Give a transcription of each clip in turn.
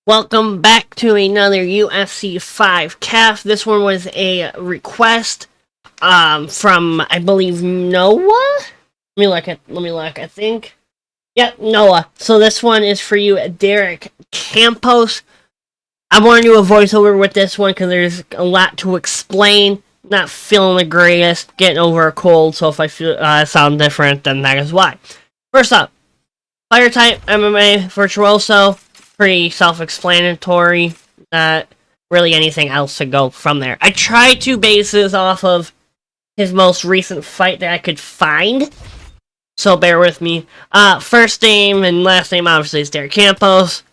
Welcome back to another UFC 5 CAF. This one was a request from, I believe, Noah? Let me look, I think. Yep, Noah. So this one is for you, Derek Campos. I want to do a voiceover with this one because there's a lot to explain. Not feeling the greatest, getting over a cold, so if I feel sound different, then that is why. First up, fire type MMA virtuoso. Pretty self-explanatory. Not really anything else to go from there. I tried to base this off of his most recent fight that I could find, so bear with me. First name and last name obviously is Derek Campos.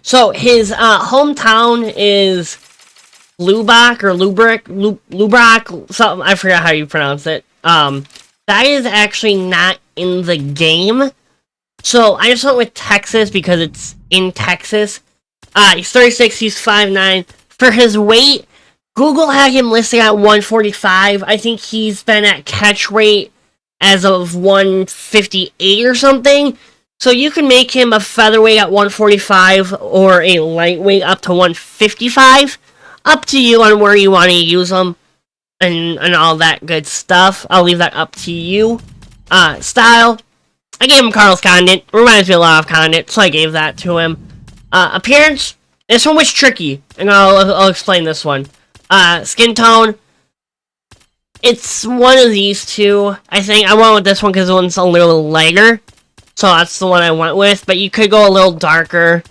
So his hometown is Lubbock or Lubbock, something, I forgot how you pronounce it. That is actually not in the game. So I just went with Texas because it's in Texas. He's 36, he's 5'9". For his weight, Google had him listed at 145. I think he's been at catch weight as of 158 or something. So you can make him a featherweight at 145 or a lightweight up to 155. Up to you on where you want to use him and all that good stuff. I'll leave that up to you. Style. I gave him Carlos Condit. Reminds me a lot of Condit, so I gave that to him. Appearance. This one was tricky, and I'll explain this one. Skin tone. It's one of these two. I think I went with this one because the one's a little lighter. So that's the one I went with. But you could go a little darker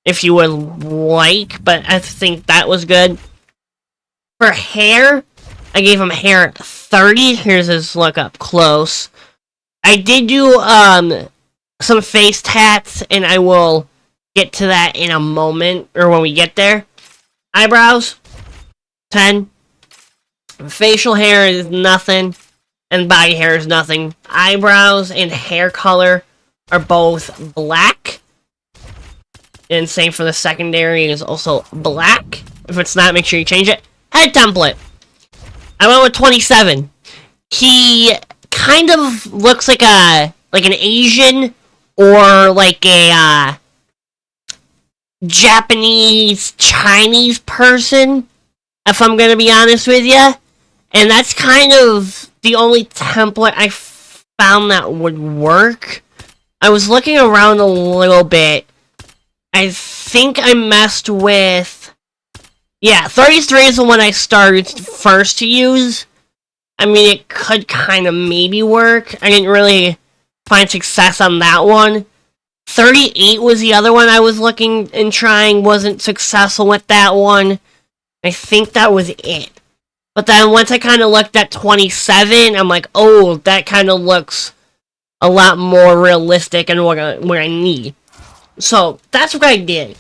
if you would like. But I think that was good. For hair, I gave him hair at 30. Here's his look up close. I did do some face tats, and I will get to that in a moment, or when we get there. Eyebrows, 10. Facial hair is nothing, and body hair is nothing. Eyebrows and hair color are both black, and same for the secondary is also black. If it's not, make sure you change it. Head template. I went with 27. He kind of looks like an Asian or like a Japanese Chinese person, if I'm gonna be honest with you. And that's kind of the only template I found that would work. I was looking around a little bit. I think I messed with, 33 is the one I started first to use. I mean, it could kind of maybe work. I didn't really find success on that one. 38 was the other one I was looking and trying. Wasn't successful with that one. I think that was it. But then once I kind of looked at 27, I'm like, oh, that kind of looks a lot more realistic and what I need. So that's what I did.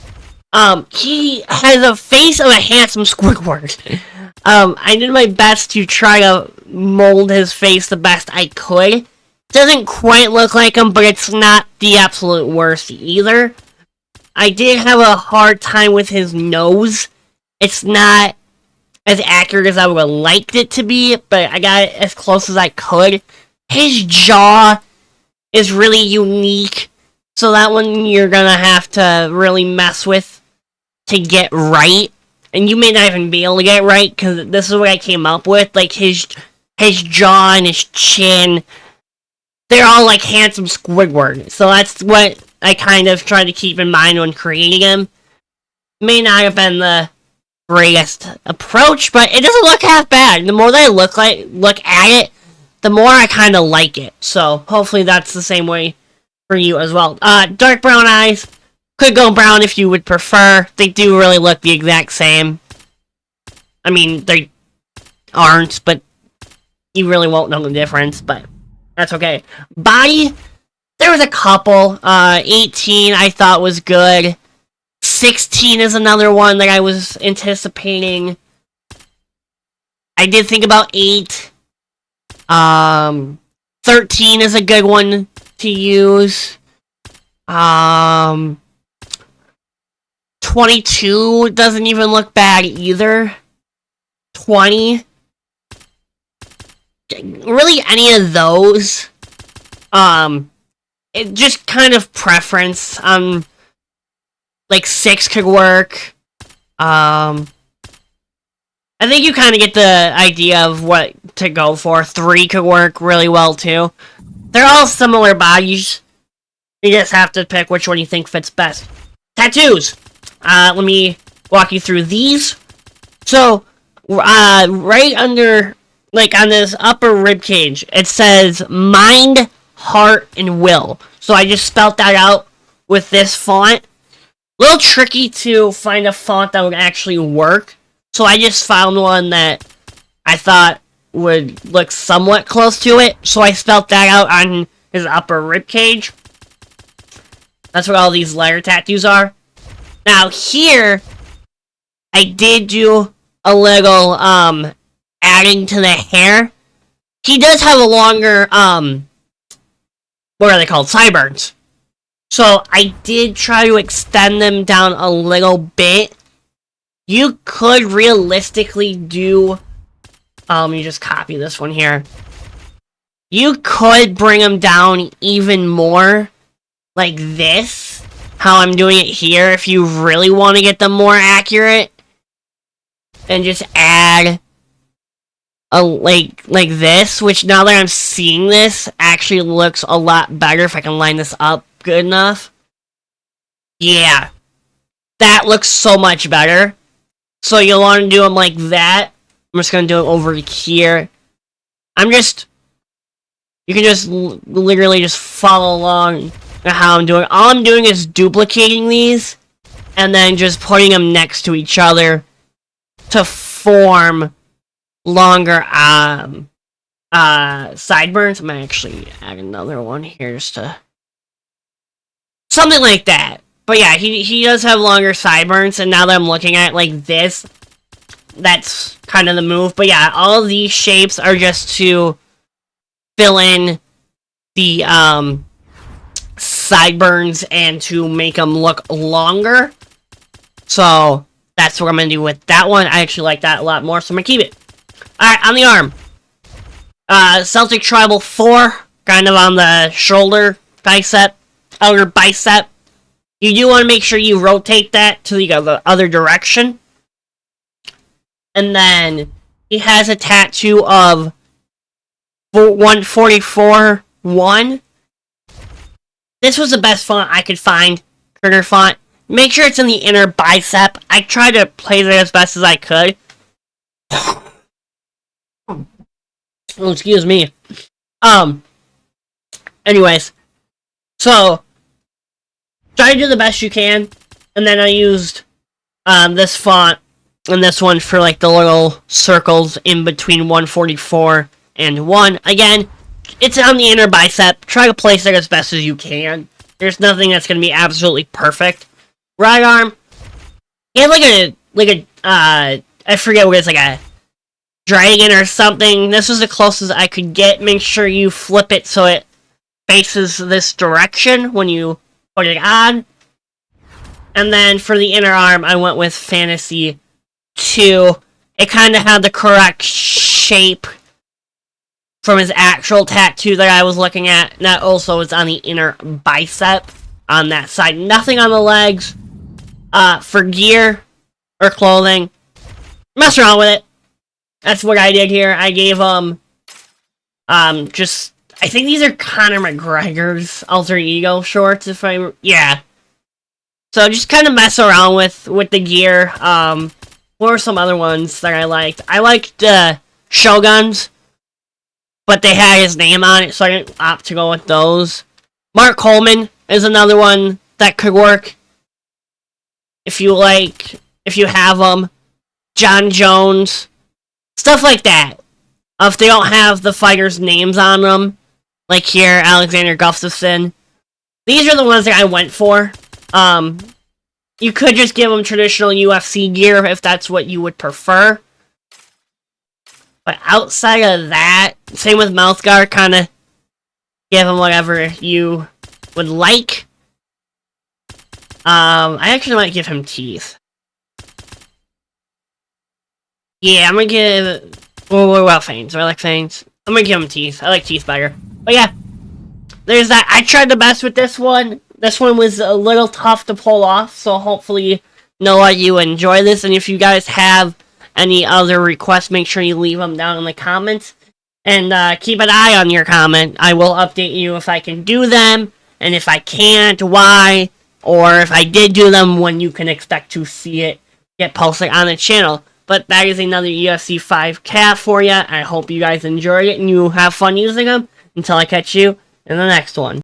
He has a face of a handsome Squidward. I did my best to try to mold his face the best I could. Doesn't quite look like him, but it's not the absolute worst either. I did have a hard time with his nose. It's not as accurate as I would have liked it to be, but I got it as close as I could. His jaw is really unique, so that one you're gonna have to really mess with to get right. And you may not even be able to get it right, because this is what I came up with. Like, his jaw and his chin, they're all like handsome Squidward. So that's what I kind of tried to keep in mind when creating him. May not have been the greatest approach, but it doesn't look half bad. The more that I look at it, the more I kind of like it. So hopefully that's the same way for you as well. Dark brown eyes. Could go brown if you would prefer. They do really look the exact same. I mean, they aren't, but you really won't know the difference, but that's okay. Body, there was a couple. 18 I thought was good. 16 is another one that I was anticipating. I did think about 8. 13 is a good one to use. 22 doesn't even look bad either. 20. Really, any of those. It just kind of preference. like 6 could work. I think you kind of get the idea of what to go for. 3 could work really well too. They're all similar bodies. You just have to pick which one you think fits best. Tattoos! Let me walk you through these. So, right under, like on this upper rib cage, it says mind, heart, and will. So I just spelled that out with this font. A little tricky to find a font that would actually work. So I just found one that I thought would look somewhat close to it. So I spelled that out on his upper rib cage. That's what all these letter tattoos are. Now here, I did do a little, adding to the hair. He does have a longer, what are they called? Sideburns. So I did try to extend them down a little bit. You could realistically do, let me just copy this one here. You could bring them down even more, like this, how I'm doing it here, if you really want to get them more accurate. And just add a like this, which now that I'm seeing this, actually looks a lot better if I can line this up good enough. Yeah. That looks so much better. So you'll want to do them like that. I'm just going to do it over here. You can just literally just follow along how I'm doing. All I'm doing is duplicating these and then just putting them next to each other to form longer sideburns. I'm gonna actually add another one here just to something like that. But yeah, he does have longer sideburns, and now that I'm looking at it like this, that's kind of the move. But yeah, all of these shapes are just to fill in the sideburns and to make them look longer. So that's what I'm going to do with that one. I actually like that a lot more, so I'm going to keep it. Alright, on the arm. Celtic Tribal 4, kind of on the shoulder, bicep, outer bicep. You do want to make sure you rotate that to the other direction. And then he has a tattoo of 144-1. This was the best font I could find, critter font. Make sure it's in the inner bicep. I tried to play that as best as I could. Oh, excuse me. Anyways. So, try to do the best you can. And then I used this font and this one for like the little circles in between 144 and 1. Again, it's on the inner bicep. Try to place it as best as you can. There's nothing that's going to be absolutely perfect. Right arm. He had I forget what it's, like a dragon or something. This was the closest I could get. Make sure you flip it so it faces this direction when you put it on. And then for the inner arm, I went with Fantasy 2. It kind of had the correct shape from his actual tattoo that I was looking at. And that also is on the inner bicep on that side. Nothing on the legs. For gear or clothing, mess around with it. That's what I did here. I gave I think these are Conor McGregor's alter ego shorts, yeah. So just kind of mess around with the gear. What were some other ones that I liked? I liked Shoguns, but they had his name on it, so I didn't opt to go with those. Mark Coleman is another one that could work. If you have them. John Jones. Stuff like that. If they don't have the fighters' names on them. Like here, Alexander Gustafsson. These are the ones that I went for. You could just give them traditional UFC gear if that's what you would prefer. But outside of that, same with mouth guard, kind of give them whatever you would like. I actually might give him teeth. Yeah, I'm gonna give... What about fangs? I like fangs. I'm gonna give him teeth. I like teeth better. But yeah, there's that. I tried the best with this one. this one was a little tough to pull off, so hopefully, Noah, you enjoy this, and if you guys have any other requests, make sure you leave them down in the comments, and keep an eye on your comment. I will update you if I can do them, and if I can't, why, or if I did do them, when you can expect to see it get posted on the channel. But that is another UFC 5 CAF for you. I hope you guys enjoy it and you have fun using them. Until I catch you in the next one.